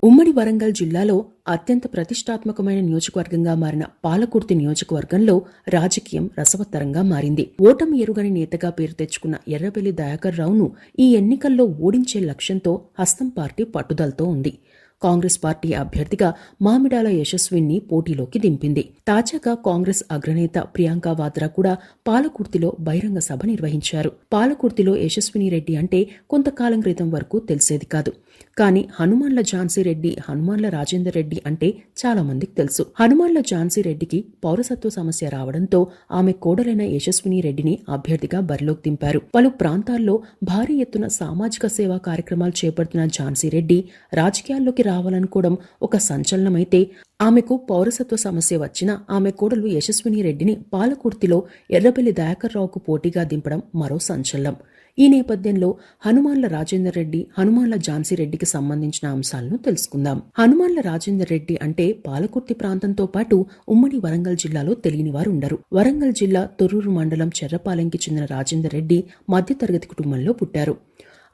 ఉమ్మడి వరంగల్ జిల్లాలో అత్యంత ప్రతిష్టాత్మకమైన నియోజకవర్గంగా మారిన పాలకుర్తి నియోజకవర్గంలో రాజకీయం రసవత్తరంగా మారింది. ఓటమి ఎరుగని నేతగా పేరు తెచ్చుకున్న ఎర్రబెల్లి దయాకర్ రావును ఈ ఎన్నికల్లో ఓడించే లక్ష్యంతో హస్తం పార్టీ పట్టుదలతో ఉంది. కాంగ్రెస్ పార్టీ అభ్యర్థిగా మామిడాల యశస్విని పోటీలోకి దింపింది. తాజాగా కాంగ్రెస్ అగ్రనేత ప్రియాంక వాద్రా కూడా పాలకుర్తిలో బహిరంగ సభ నిర్వహించారు. పాలకుర్తిలో యశస్విని రెడ్డి అంటే కొంతకాలం క్రితం వరకు తెలిసేది కాదు. కానీ హనుమాన్ల ఝాన్సీ రెడ్డి, హనుమాన్ల రాజేందర్ రెడ్డి అంటే చాలా మందికి తెలుసు. హనుమాన్ల ఝాన్సీ రెడ్డికి పౌరసత్వ సమస్య రావడంతో ఆమె కోడలైన యశస్విని రెడ్డిని అభ్యర్థిగా బరిలోకి దింపారు. పలు ప్రాంతాల్లో భారీ ఎత్తున సామాజిక సేవా కార్యక్రమాలు చేపడుతున్న ఝాన్సీ రెడ్డి రాజకీయాల్లోకి రావాలనుకోవడం ఒక సంచలనమైతే, ఆమెకు పౌరసత్వ సమస్య వచ్చినా ఆమె కోడలు యశస్విని రెడ్డిని పాలకుర్తిలో ఎర్రబెల్లి దయాకర్ రావుకు పోటీగా దింపడం మరో సంచలనం. ఈ నేపథ్యంలో హనుమాన్ల రాజేందర్ రెడ్డి, హనుమాన్ల ఝాన్సీ రెడ్డికి సంబంధించిన అంశాలను తెలుసుకుందాం. హనుమాన్ల రాజేందర్ రెడ్డి అంటే పాలకుర్తి ప్రాంతంతో పాటు ఉమ్మడి వరంగల్ జిల్లాలో తెలియని వారు ఉండరు. వరంగల్ జిల్లా తొర్రూరు మండలం చెర్రపాలెంకి చెందిన రాజేందర్ రెడ్డి మధ్యతరగతి కుటుంబంలో పుట్టారు.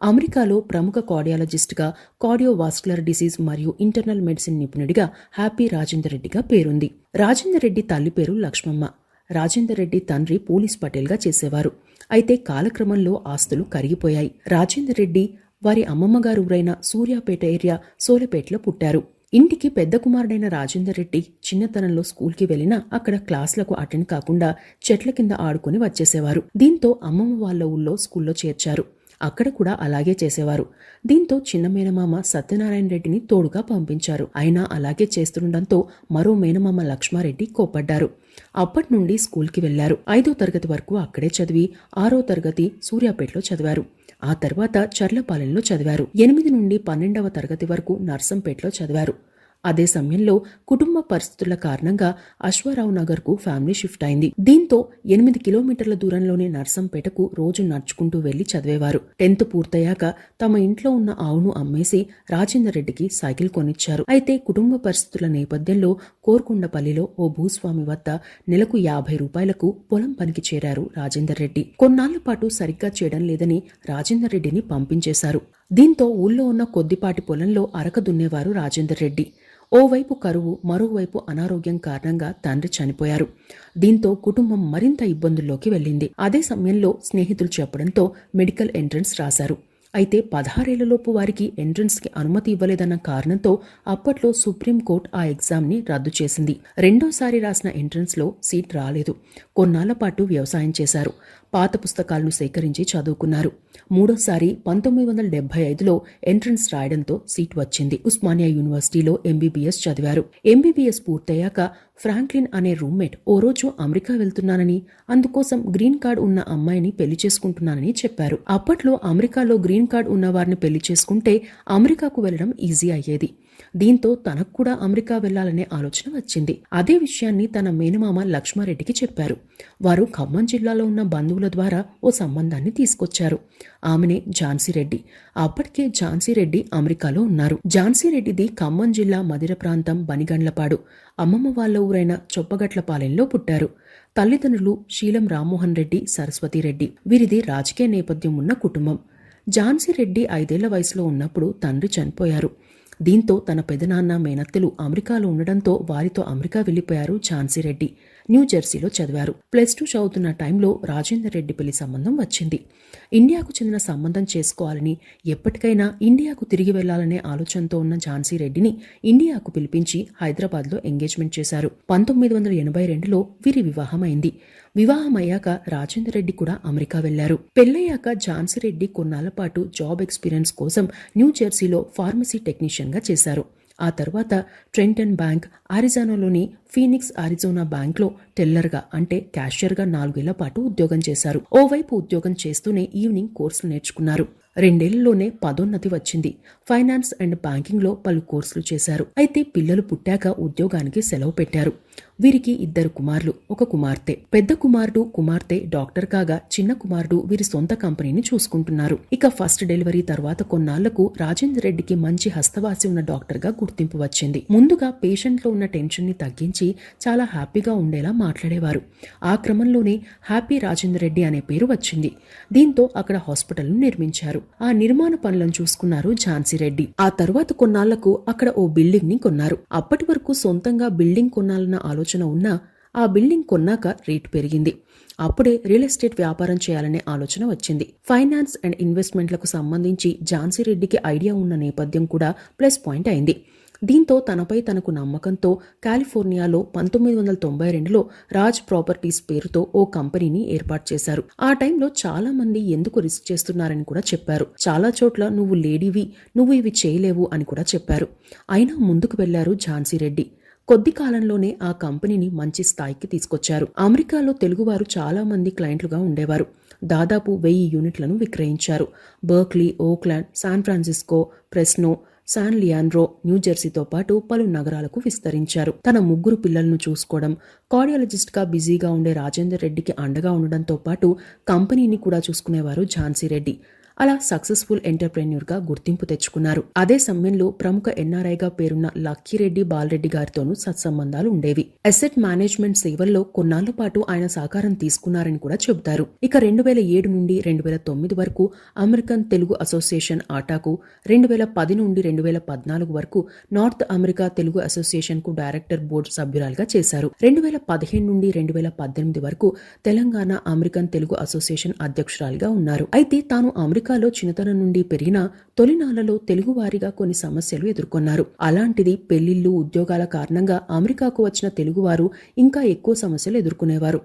అమెరికాలో ప్రముఖ కార్డియాలజిస్ట్గా, కార్డియోవాస్కులర్ డిసీజ్ మరియు ఇంటర్నల్ మెడిసిన్ నిపుణుడిగా హ్యాపీ రాజేందర్ రెడ్డిగా పేరుంది. రాజేందర్ రెడ్డి తల్లి పేరు లక్ష్మమ్మ. రాజేందర్ రెడ్డి తండ్రి పోలీస్ పటేల్గా చేసేవారు. అయితే కాలక్రమంలో ఆస్తులు కరిగిపోయాయి. రాజేందర్ రెడ్డి వారి అమ్మమ్మగారు ఊరైన సూర్యాపేట ఏరియా సోలపేటలో పుట్టారు. ఇంటికి పెద్ద కుమారుడైన రాజేందర్ రెడ్డి చిన్నతనంలో స్కూల్కి వెళ్లినా అక్కడ క్లాసులకు అటెండ్ కాకుండా చెట్ల కింద ఆడుకుని వచ్చేసేవారు. దీంతో అమ్మమ్మ వాళ్ళ ఊళ్ళో స్కూల్లో చేర్చారు. అక్కడ కూడా అలాగే చేసేవారు. దీంతో చిన్న మేనమామ సత్యనారాయణ రెడ్డిని తోడుగా పంపించారు. అయినా అలాగే చేస్తుండటంతో మరో మేనమామ లక్ష్మారెడ్డి కోప్పడ్డారు. అప్పటి నుండి స్కూల్కి వెళ్లారు. 5వ తరగతి వరకు అక్కడే చదివి 6వ తరగతి సూర్యాపేటలో చదివారు. ఆ తర్వాత చర్లపాలెంలో చదివారు. 8 నుండి 12వ తరగతి వరకు నర్సంపేటలో చదివారు. అదే సమయంలో కుటుంబ పరిస్థితుల కారణంగా అశ్వారావు నగర్కు ఫ్యామిలీ షిఫ్ట్ అయింది. దీంతో 8 కిలోమీటర్ల దూరంలోనే నర్సంపేటకు రోజు నడుచుకుంటూ వెళ్లి చదివేవారు. 10th పూర్తయ్యాక తమ ఇంట్లో ఉన్న ఆవును అమ్మేసి రాజేందర్ రెడ్డికి సైకిల్ కొనిచ్చారు. అయితే కుటుంబ పరిస్థితుల నేపథ్యంలో కోర్కొండపల్లిలో ఓ భూస్వామి వద్ద నెలకు 50 రూపాయలకు పొలం పనికి చేరారు రాజేందర్ రెడ్డి. కొన్నాళ్ల పాటు సరిగ్గా చేయడం లేదని రాజేందర్ రెడ్డిని పంపించేశారు. దీంతో ఊళ్ళో ఉన్న కొద్దిపాటి పొలంలో అరక దున్నేవారు రాజేందర్ రెడ్డి. ఓవైపు కరువు, మరోవైపు అనారోగ్యం కారణంగా తండ్రి చనిపోయారు. దీంతో కుటుంబం మరింత ఇబ్బందుల్లోకి వెళ్ళింది. అదే సమయంలో స్నేహితులు చెప్పడంతో మెడికల్ ఎంట్రన్స్ రాశారు. అయితే 16 ఏళ్లలోపు వారికి ఎంట్రన్స్కి అనుమతి ఇవ్వలేదన్న కారణంతో అప్పట్లో సుప్రీంకోర్టు ఆ ఎగ్జామ్ని రద్దు చేసింది. రెండోసారి రాసిన ఎంట్రన్స్లో సీట్ రాలేదు. కొన్నాళ్ల పాటు వ్యవసాయం చేశారు. పాత పుస్తకాలను సేకరించి చదువుకున్నారు. మూడోసారి 1975లో ఎంట్రన్స్ రాయడంతో సీట్ వచ్చింది. ఉస్మానియా యూనివర్సిటీలో ఎంబీబీఎస్ చదివారు. ఎంబీబీఎస్ పూర్తయ్యాక ఫ్రాంక్లిన్ అనే రూమ్మేట్ ఓ రోజు అమెరికా వెళ్తున్నానని, అందుకోసం గ్రీన్ కార్డ్ ఉన్న అమ్మాయిని పెళ్లి చేసుకుంటున్నానని చెప్పారు. అప్పట్లో అమెరికాలో గ్రీన్ కార్డ్ ఉన్న వారిని పెళ్లి చేసుకుంటే అమెరికాకు వెళ్లడం ఈజీ అయ్యేది. దీంతో తనకు కూడా అమెరికా వెళ్లాలనే ఆలోచన వచ్చింది. అదే విషయాన్ని తన మేనమామ లక్ష్మారెడ్డికి చెప్పారు. వారు ఖమ్మం జిల్లాలో ఉన్న బంధువుల ద్వారా ఓ సంబంధాన్ని తీసుకొచ్చారు. ఆమెనే ఝాన్సీ రెడ్డి. అప్పటికే ఝాన్సీ రెడ్డి అమెరికాలో ఉన్నారు. ఝాన్సీ రెడ్డిది ఖమ్మం జిల్లా మదిర ప్రాంతం బనిగండ్లపాడు. అమ్మమ్మ వాళ్ళ ఊరైన చొప్పగట్లపాలెంలో పుట్టారు. తల్లిదండ్రులు శీలం రామ్మోహన్ రెడ్డి, సరస్వతి రెడ్డి. వీరిది రాజకీయ నేపథ్యం ఉన్న కుటుంబం. ఝాన్సీ రెడ్డి 5 ఏళ్ల వయసులో ఉన్నప్పుడు తండ్రి చనిపోయారు. దీంతో తన పెదనాన్న, మేనత్తెలు అమెరికాలో ఉండడంతో వారితో అమెరికా వెళ్లిపోయారు ఝాన్సీ రెడ్డి. న్యూజెర్సీలో చదివారు. +2 చదువుతున్న టైంలో రాజేందర్ రెడ్డి పెళ్లి సంబంధం వచ్చింది. ఇండియాకు చెందిన సంబంధం చేసుకోవాలని, ఎప్పటికైనా ఇండియాకు తిరిగి వెళ్లాలనే ఆలోచనతో ఉన్న ఝాన్సీ రెడ్డిని ఇండియాకు పిలిపించి హైదరాబాద్లో ఎంగేజ్మెంట్ చేశారు. 1982లో వీరి వివాహమైంది. వివాహమయ్యాక రాజేందర్ రెడ్డి కూడా అమెరికా వెళ్లారు. పెళ్లయ్యాక ఝాన్సీ రెడ్డి కొన్నాళ్ల పాటు జాబ్ ఎక్స్పీరియన్స్ కోసం న్యూజెర్సీలో ఫార్మసీ టెక్నీషియన్గా చేశారు. ఆ తర్వాత ట్రెంటన్ బ్యాంక్, అరిజోనాలోని ఫీనిక్స్ అరిజోనా బ్యాంక్లో టెల్లర్గా అంటే క్యాషియర్గా 4 ఏళ్ల పాటు ఉద్యోగం చేశారు. ఓవైపు ఉద్యోగం చేస్తూనే ఈవినింగ్ కోర్సులు నేర్చుకున్నారు. 2 ఏళ్లలోనే పదోన్నతి వచ్చింది. ఫైనాన్స్ అండ్ బ్యాంకింగ్లో పలు కోర్సులు చేశారు. అయితే పిల్లలు పుట్టాక ఉద్యోగానికి సెలవు పెట్టారు. వీరికి 2 కుమారులు, 1 కుమార్తె. పెద్ద కుమార్తె డాక్టర్ కాగా చిన్న కుమారుడు వీరి సొంత కంపెనీని చూసుకుంటున్నారు. ఇక ఫస్ట్ డెలివరీ తర్వాత కొన్నాళ్లకు రాజేందర్ రెడ్డికి మంచి హస్తవాసి ఉన్న డాక్టర్ గా గుర్తింపు వచ్చింది. ముందుగా పేషెంట్ లో ఉన్న టెన్షన్ ని తగ్గించి చాలా హ్యాపీగా ఉండేలా మాట్లాడేవారు. ఆ క్రమంలోనే హ్యాపీ రాజేందర్ రెడ్డి అనే పేరు వచ్చింది. దీంతో అక్కడ హాస్పిటల్ ను నిర్మించారు. ఆ నిర్మాణ పనులను చూసుకున్నారు ఝాన్సీ రెడ్డి. ఆ తర్వాత కొన్నాళ్లకు అక్కడ ఓ బిల్డింగ్ ని కొన్నారు. అప్పటి వరకు సొంతంగా బిల్డింగ్ కొనాలన్న ఆలోచన ఉన్నా ఆ బిల్డింగ్ కొన్నాక రేటు పెరిగింది. అప్పుడే రియల్ ఎస్టేట్ వ్యాపారం చేయాలనే ఆలోచన వచ్చింది. ఫైనాన్స్ అండ్ ఇన్వెస్ట్మెంట్లకు సంబంధించి ఝాన్సీ రెడ్డికి ఐడియా ఉన్న నేపథ్యం కూడా ప్లస్ పాయింట్ అయింది. దీంతో తనపై తనకు నమ్మకంతో కాలిఫోర్నియాలో 1992లో రాజ్ ప్రాపర్టీస్ పేరుతో ఓ కంపెనీని ఏర్పాటు చేశారు. ఆ టైంలో చాలా మంది ఎందుకు రిస్క్ చేస్తున్నారని కూడా చెప్పారు. చాలా చోట్ల నువ్వు లేడీవి, నువ్వు ఇవి చేయలేవు అని కూడా చెప్పారు. అయినా ముందుకు వెళ్లారు ఝాన్సీ రెడ్డి. కొద్ది కాలంలోనే ఆ కంపెనీని మంచి స్థాయికి తీసుకొచ్చారు. అమెరికాలో తెలుగువారు చాలా మంది క్లయింట్లుగా ఉండేవారు. దాదాపు 1000 యూనిట్లను విక్రయించారు. Berkeley, Oakland, San Francisco, Fresno, San Leandro, న్యూజెర్సీతో పాటు పలు నగరాలకు విస్తరించారు. తన 3 పిల్లలను చూసుకోవడం, కార్డియాలజిస్ట్ గా బిజీగా ఉండే రాజేందర్ రెడ్డికి అండగా ఉండడంతో పాటు కంపెనీని కూడా చూసుకునేవారు ఝాన్సీ రెడ్డి. అలా సక్సెస్ఫుల్ ఎంటర్ప్రెన్యూర్ గా గుర్తింపు తెచ్చుకున్నారు. అదే సమయంలో ప్రముఖ ఎన్ఆర్ఐగా పేరున్న లక్కీరెడ్డి బాలరెడ్డి గారితోనూ సత్సంబంధాలు ఉండేవి. అసెట్ మేనేజ్మెంట్ సేవల్లో కొన్నాళ్ల పాటు ఆయన సహకారం తీసుకున్నారని కూడా చెబుతారు. ఇక 2007 నుండి 2009 వరకు అమెరికన్ తెలుగు అసోసియేషన్ ఆటాకు, 2010 నుండి 2014 వరకు నార్త్ అమెరికా తెలుగు అసోసియేషన్ కు డైరెక్టర్ బోర్డు సభ్యురాలుగా చేశారు. 2015 నుండి 2018 వరకు తెలంగాణ అమెరికన్ తెలుగు అసోసియేషన్ అధ్యక్షురాలిగా ఉన్నారు. అయితే తాను అమెరికాలో చిన్నతనం నుండి పెరిగిన తొలినాళ్లలో తెలుగువారిగా కొన్ని సమస్యలు ఎదుర్కొన్నారు. అలాంటిది పెళ్లిళ్లు, ఉద్యోగాల కారణంగా అమెరికాకు వచ్చిన తెలుగువారు ఇంకా ఎక్కువ సమస్యలు ఎదుర్కొనేవారు.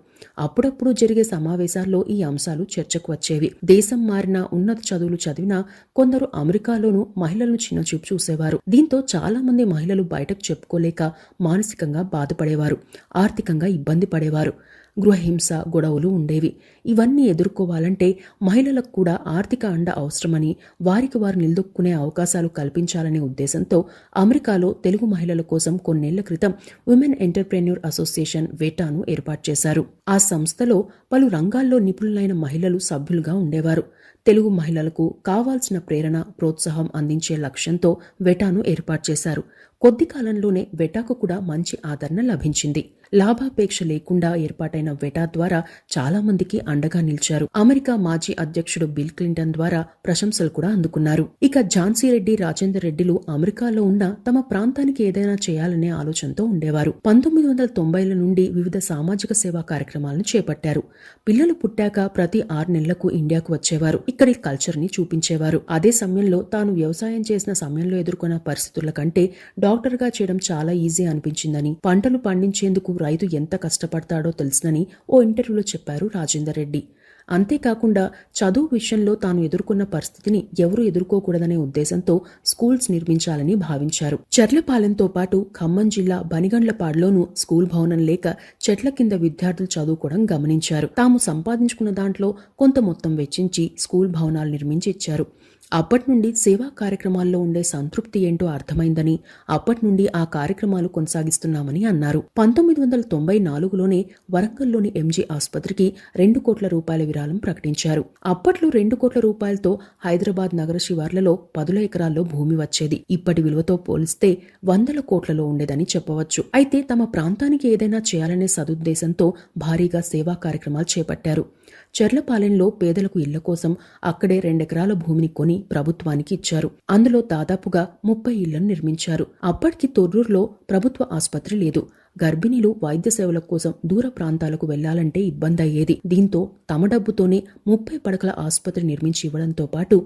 అప్పుడప్పుడు జరిగే సమావేశాల్లో ఈ అంశాలు చర్చకు వచ్చేవి. దేశం మారినా, ఉన్నత చదువులు చదివినా కొందరు అమెరికాలోనూ మహిళలను చిన్నచూపు చూసేవారు. దీంతో చాలా మంది మహిళలు బయటకు చెప్పుకోలేక మానసికంగా బాధపడేవారు, ఆర్థికంగా ఇబ్బంది పడేవారు. గృహహింస, గొడవలు ఉండేవి. ఇవన్నీ ఎదుర్కోవాలంటే మహిళలకు కూడా ఆర్థిక అండ అవసరమని, వారికి వారు నిలదొక్కునే అవకాశాలు కల్పించాలనే ఉద్దేశంతో అమెరికాలో తెలుగు మహిళల కోసం కొన్నేళ్ల క్రితం విమెన్ ఎంటర్ప్రెన్యూర్ అసోసియేషన్ వేటాను ఏర్పాటు చేశారు. ఆ సంస్థలో పలు రంగాల్లో నిపుణులైన మహిళలు సభ్యులుగా ఉండేవారు. తెలుగు మహిళలకు కావాల్సిన ప్రేరణ, ప్రోత్సాహం అందించే లక్ష్యంతో వెటాను ఏర్పాటు చేశారు. కొద్ది కాలంలోనే వెటాకు కూడా మంచి ఆదరణ లభించింది. లాభాపేక్ష లేకుండా ఏర్పాటైన వెటా ద్వారా చాలా మందికి అండగా నిలిచారు. అమెరికా మాజీ అధ్యక్షుడు బిల్ క్లింటన్ ద్వారా ప్రశంసలు కూడా అందుకున్నారు. ఇక ఝాన్సీ రెడ్డి, రాజేందర్ రెడ్డిలు అమెరికాలో ఉన్న తమ ప్రాంతానికి ఏదైనా చేయాలనే ఆలోచనతో ఉండేవారు. 1990ల నుండి వివిధ సామాజిక సేవా కార్యక్రమాలను చేపట్టారు. పిల్లలు పుట్టాక ప్రతి 6 నెలలకు ఇండియాకు వచ్చేవారు. ఇక్కడి కల్చర్ ని చూపించేవారు. అదే సమయంలో తాను వ్యవసాయం చేసిన సమయంలో ఎదుర్కొన్న పరిస్థితుల కంటే డాక్టర్ గా చేయడం చాలా ఈజీ అనిపించిందని, పంటలు పండించేందుకు రైతు ఎంత కష్టపడతాడో తెలుసునని ఓ ఇంటర్వ్యూలో చెప్పారు రాజేందర్ రెడ్డి. అంతేకాకుండా చదువు విషయంలో తాను ఎదుర్కొన్న పరిస్థితిని ఎవరూ ఎదుర్కోకూడదనే ఉద్దేశంతో స్కూల్స్ నిర్మించాలని భావించారు. చర్లపాలెంతో పాటు ఖమ్మం జిల్లా బనిగండ్లపాడులోనూ స్కూల్ భవనం లేక చెట్ల కింద విద్యార్థులు చదువుకోవడం గమనించారు. తాము సంపాదించుకున్న దాంట్లో కొంత మొత్తం వెచ్చించి స్కూల్ భవనాలు నిర్మించి ఇచ్చారు. అప్పటి నుండి సేవా కార్యక్రమాల్లో ఉండే సంతృప్తి ఏంటో అర్థమైందని, అప్పటి నుండి ఆ కార్యక్రమాలు కొనసాగిస్తున్నామని అన్నారు. 1994లోనే వరంగల్లోని ఎంజీ ఆసుపత్రికి 2 కోట్ల రూపాయల విరాళం ప్రకటించారు. అప్పట్లో 2 కోట్ల రూపాయలతో హైదరాబాద్ నగర శివార్లలో 10 ఎకరాల్లో భూమి వచ్చేది. ఇప్పటి విలువతో పోలిస్తే 100 కోట్లలో ఉండేదని చెప్పవచ్చు. అయితే తమ ప్రాంతానికి ఏదైనా చేయాలనే సదుద్దేశంతో భారీగా సేవా కార్యక్రమాలు చేపట్టారు. చెర్లపాలెంలో పేదలకు ఇళ్ల కోసం అక్కడే 2 ఎకరాల భూమిని కొని ప్రభుత్వానికి ఇచ్చారు. అందులో దాదాపుగా 30 ఇళ్లను నిర్మించారు. అప్పటికి తొర్రూరులో ప్రభుత్వ ఆసుపత్రి లేదు. గర్భిణీలు వైద్య సేవల కోసం దూర ప్రాంతాలకు వెళ్లాలంటే ఇబ్బంది అయ్యేది. దీంతో తమ డబ్బుతోనే 30 పడకల ఆసుపత్రి నిర్మించి ఇవ్వడంతో పాటు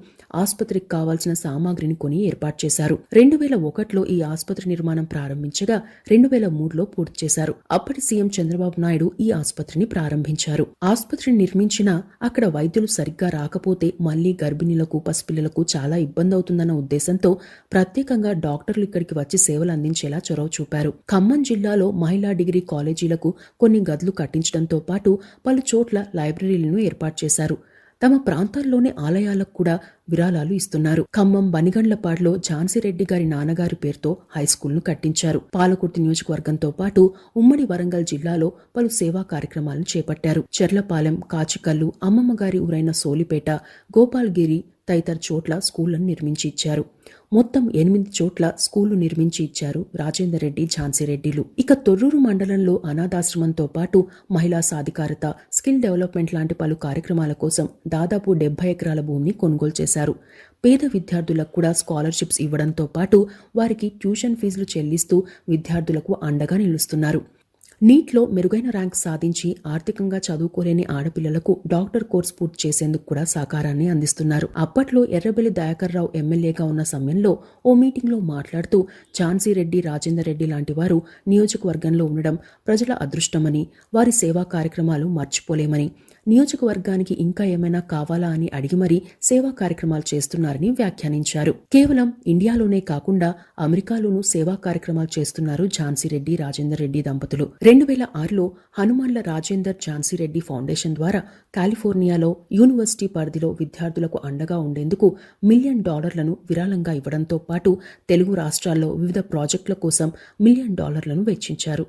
ఆసుపత్రికి కావాల్సిన సామాగ్రిని కొని ఏర్పాటు చేశారు. 2001లో ఈ ఆసుపత్రి నిర్మాణం ప్రారంభించగా 2003లో పూర్తి చేశారు. అప్పటి సీఎం చంద్రబాబు నాయుడు ఈ ఆసుపత్రిని ప్రారంభించారు. ఆసుపత్రిని నిర్మించినా అక్కడ వైద్యులు సరిగ్గా రాకపోతే మళ్లీ గర్భిణీలకు, పసిపిల్లలకు చాలా ఇబ్బంది అవుతుందన్న ఉద్దేశంతో ప్రత్యేకంగా డాక్టర్లు ఇక్కడికి వచ్చి సేవలు అందించేలా చొరవ చూపారు. ఖమ్మం జిల్లాలో మహిళా డిగ్రీ కాలేజీలకు కొన్ని గదులు కట్టించడంతో పాటు పలు చోట్ల లైబ్రరీలను ఏర్పాటు చేశారు. తమ ప్రాంతాల్లోని ఆలయాలకు కూడా విరాళాలు ఇస్తున్నారు. ఖమ్మం బనిగండ్లపాడులో ఝాన్సీరెడ్డి గారి నాన్నగారి పేరుతో హైస్కూల్ను కట్టించారు. పాలకుర్తి నియోజకవర్గంతో పాటు ఉమ్మడి వరంగల్ జిల్లాలో పలు సేవా కార్యక్రమాలను చేపట్టారు. చెర్లపాలెం, కాచికల్లు, అమ్మమ్మ గారి ఊరైన సోలిపేట, గోపాల్గిరి తదితర చోట్ల స్కూళ్లను నిర్మించి ఇచ్చారు. మొత్తం 8 చోట్ల స్కూళ్లు నిర్మించి ఇచ్చారు రాజేందర్ రెడ్డి, ఝాన్సీరెడ్డిలు. ఇక తొర్రూరు మండలంలో అనాథాశ్రమంతో పాటు మహిళా సాధికారత, స్కిల్ డెవలప్మెంట్ లాంటి పలు కార్యక్రమాల కోసం దాదాపు 70 ఎకరాల భూమిని కొనుగోలు చేశారు. పేద విద్యార్థులకు కూడా స్కాలర్షిప్స్ ఇవ్వడంతో పాటు వారికి ట్యూషన్ ఫీజులు చెల్లిస్తూ విద్యార్థులకు అండగా నిలుస్తున్నారు. నీట్లో మెరుగైన ర్యాంక్ సాధించి ఆర్థికంగా చదువుకోలేని ఆడపిల్లలకు డాక్టర్ కోర్స్ పూర్తి చేసేందుకు కూడా సహకారాన్ని అందిస్తున్నారు. అప్పట్లో ఎర్రబెల్లి దయాకర్ రావు ఎమ్మెల్యేగా ఉన్న సమయంలో ఓ మీటింగ్లో మాట్లాడుతూ ఝాన్సీరెడ్డి, రాజేందర్ రెడ్డి లాంటి వారు నియోజకవర్గంలో ఉండడం ప్రజల అదృష్టమని, వారి సేవా కార్యక్రమాలు మర్చిపోలేమని, నియోజకవర్గానికి ఇంకా ఏమైనా కావాలా అని అడిగి మరీ సేవా కార్యక్రమాలు చేస్తున్నారని వ్యాఖ్యానించారు. కేవలం ఇండియాలోనే కాకుండా అమెరికాలోనూ సేవా కార్యక్రమాలు చేస్తున్నారు ఝాన్సీరెడ్డి, రాజేందర్ రెడ్డి దంపతులు. 2006లో హనుమాన్ల రాజేందర్ ఝాన్సీరెడ్డి ఫౌండేషన్ ద్వారా కాలిఫోర్నియాలో యూనివర్సిటీ పరిధిలో విద్యార్థులకు అండగా ఉండేందుకు $1 మిలియన్ విరాళంగా ఇవ్వడంతో పాటు తెలుగు రాష్ట్రాల్లో వివిధ ప్రాజెక్టుల కోసం $1 మిలియన్ వెచ్చించారు.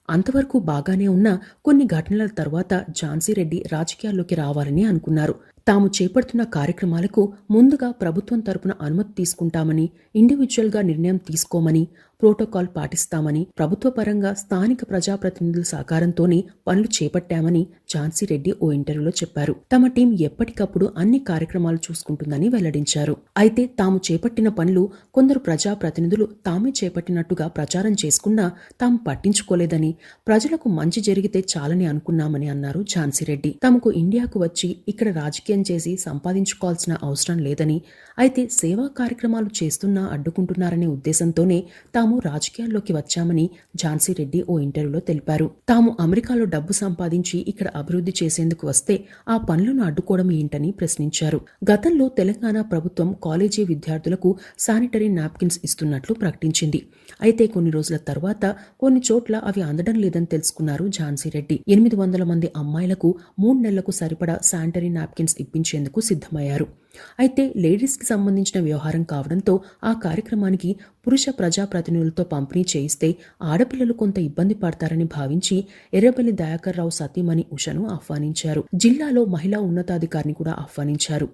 అంతవరకు బాగానే ఉన్న కొన్ని ఘటనల తర్వాత ఝాన్సీరెడ్డి రాజకీయాల్లోకి రావాలని అనుకున్నారు. తాము చేపడుతున్న కార్యక్రమాలకు ముందుగా ప్రభుత్వం తరపున అనుమతి తీసుకుంటామని, ఇండివిజువల్గా నిర్ణయం తీసుకోమని, ప్రోటోకాల్ పాటిస్తామని, ప్రభుత్వ పరంగా స్థానిక ప్రజాప్రతినిధుల సహకారంతోనే పనులు చేపట్టామని ఝాన్సీరెడ్డి ఓ ఇంటర్వ్యూలో చెప్పారు. తమ టీం ఎప్పటికప్పుడు అన్ని కార్యక్రమాలు చూసుకుంటుందని వెల్లడించారు. అయితే తాము చేపట్టిన పనులు కొందరు ప్రజాప్రతినిధులు తామే చేపట్టినట్టుగా ప్రచారం చేసుకున్నా తాము పట్టించుకోలేదని, ప్రజలకు మంచి జరిగితే చాలని అనుకున్నామని అన్నారు ఝాన్సీరెడ్డి. తమకు ఇండియాకు వచ్చి ఇక్కడ రాజకీయం చేసి సంపాదించుకోవాల్సిన అవసరం లేదని, అయితే సేవా కార్యక్రమాలు చేస్తున్నా అడ్డుకుంటున్నారనే ఉద్దేశంతోనే తాము రాజకీయాల్లోకి వచ్చామని ఝాన్సీరెడ్డి ఓ ఇంటర్వ్యూలో తెలిపారు. తాము అమెరికాలో డబ్బు సంపాదించి ఇక్కడ అభివృద్ధి చేసేందుకు వస్తే ఆ పనులను అడ్డుకోవడం ఏంటని ప్రశ్నించారు. గతంలో తెలంగాణ ప్రభుత్వం కాలేజీ విద్యార్థులకు శానిటరీ నాప్కిన్స్ ఇస్తున్నట్లు ప్రకటించింది. అయితే కొన్ని రోజుల తర్వాత కొన్ని చోట్ల అవి అందడం లేదని తెలుసుకున్నారు ఝాన్సీరెడ్డి. 800 మంది అమ్మాయిలకు 3 నెలలకు సరిపడా శానిటరీ నాప్కిన్స్ ఇప్పించేందుకు సిద్ధమయ్యారు. అయితే లేడీస్కి సంబంధించిన వ్యవహారం కావడంతో ఆ కార్యక్రమానికి పురుష ప్రజాప్రతినిధులతో పంపిణీ చేయిస్తే ఆడపిల్లలు కొంత ఇబ్బంది పడతారని భావించి ఎర్రబెల్లి దయాకర్ రావు సతీమణి ఉషను ఆహ్వానించారు. జిల్లాలో మహిళా ఉన్నతాధికారిని కూడా ఆహ్వానించారు.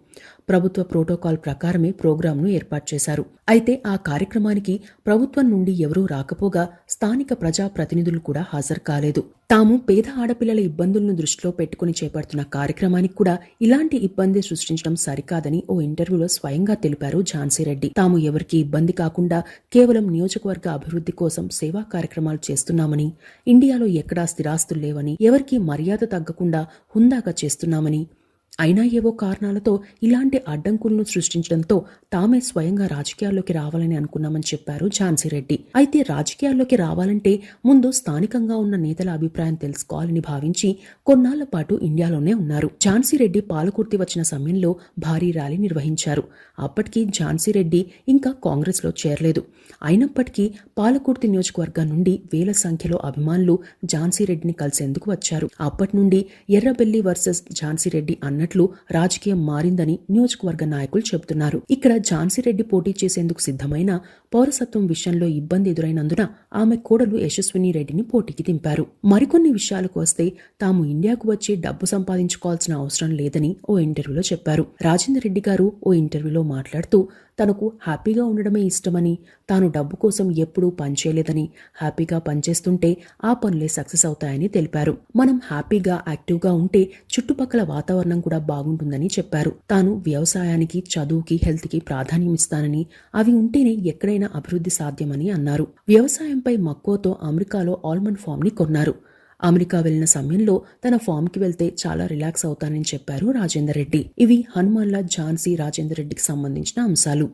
ప్రభుత్వ ప్రోటోకాల్ ప్రకారమే ప్రోగ్రాంను ఏర్పాటు చేశారు. అయితే ఆ కార్యక్రమానికి ప్రభుత్వం నుండి ఎవరూ రాకపోగా స్థానిక ప్రజాప్రతినిధులు కూడా హాజరు కాలేదు. తాము పేద ఆడపిల్లల ఇబ్బందులను దృష్టిలో పెట్టుకుని చేపడుతున్న కార్యక్రమానికి కూడా ఇలాంటి ఇబ్బంది సృష్టించడం సరికాదని ఓ ఇంటర్వ్యూలో స్వయంగా తెలిపారు ఝాన్సీరెడ్డి. తాము ఎవరికీ ఇబ్బంది కాకుండా కేవలం నియోజకవర్గ అభివృద్ధి కోసం సేవా కార్యక్రమాలు చేస్తున్నామని, ఇండియాలో ఎక్కడా స్థిరాస్తులు లేవని, ఎవరికీ మర్యాద తగ్గకుండా హుందాగా చేస్తున్నామని, అయినా ఏవో కారణాలతో ఇలాంటి అడ్డంకులను సృష్టించడంతో తామే స్వయంగా రాజకీయాల్లోకి రావాలని అనుకున్నామని చెప్పారు ఝాన్సీరెడ్డి. అయితే రాజకీయాల్లోకి రావాలంటే ముందు స్థానికంగా ఉన్న నేతల అభిప్రాయం తెలుసుకోవాలని భావించి కొన్నాళ్ల పాటు ఇండియాలోనే ఉన్నారు. ఝాన్సీరెడ్డి పాలకుర్తి వచ్చిన సమయంలో భారీ ర్యాలీ నిర్వహించారు. అప్పటికి ఝాన్సీరెడ్డి ఇంకా కాంగ్రెస్లో చేరలేదు. అయినప్పటికీ పాలకుర్తి నియోజకవర్గం నుండి వేల సంఖ్యలో అభిమానులు ఝాన్సీరెడ్డిని కలిసేందుకు వచ్చారు. అప్పటి నుండి ఎర్రబెల్లి వర్సెస్ ఝాన్సీరెడ్డి అన్నట్లు రాజకీయం మారిందని నియోజకవర్గ నాయకులు చెబుతున్నారు. ఇక్కడ ఝాన్సీరెడ్డి పోటీ చేసేందుకు సిద్ధమైన పౌరసత్వం విషయంలో ఇబ్బంది ఎదురైనందున ఆమె కోడలు యశస్విని రెడ్డిని పోటీకి దింపారు. మరికొన్ని విషయాలకు వస్తే తాము ఇండియాకు వచ్చి డబ్బు సంపాదించుకోవాల్సిన అవసరం లేదని ఓ ఇంటర్వ్యూలో చెప్పారు. రాజేందర్ రెడ్డి గారు ఓ ఇంటర్వ్యూలో మాట్లాడుతూ తనకు హ్యాపీగా ఉండడమే ఇష్టమని, తాను డబ్బు కోసం ఎప్పుడూ పనిచేయలేదని, హ్యాపీగా పనిచేస్తుంటే ఆ పనులే సక్సెస్ అవుతాయని తెలిపారు. మనం హ్యాపీగా యాక్టివ్గా ఉంటే చుట్టుపక్కల వాతావరణం కూడా బాగుంటుందని చెప్పారు. తాను వ్యవసాయానికి, చదువుకి, హెల్త్కి ప్రాధాన్యం ఇస్తానని, అవి ఉంటేనే ఎక్కడైనా అభివృద్ధి సాధ్యమని అన్నారు. వ్యవసాయంపై మక్కువతో అమెరికాలో ఆల్మండ్ ఫామ్ని కొన్నారు. అమెరికా వెళ్లిన సమయంలో తన ఫామ్కి వెళ్తే చాలా రిలాక్స్ అవుతానని చెప్పారు రాజేందర్ రెడ్డి. ఇవి హనుమాన్ల ఝాన్సీ రాజేందర్ రెడ్డికి సంబంధించిన అంశాలు.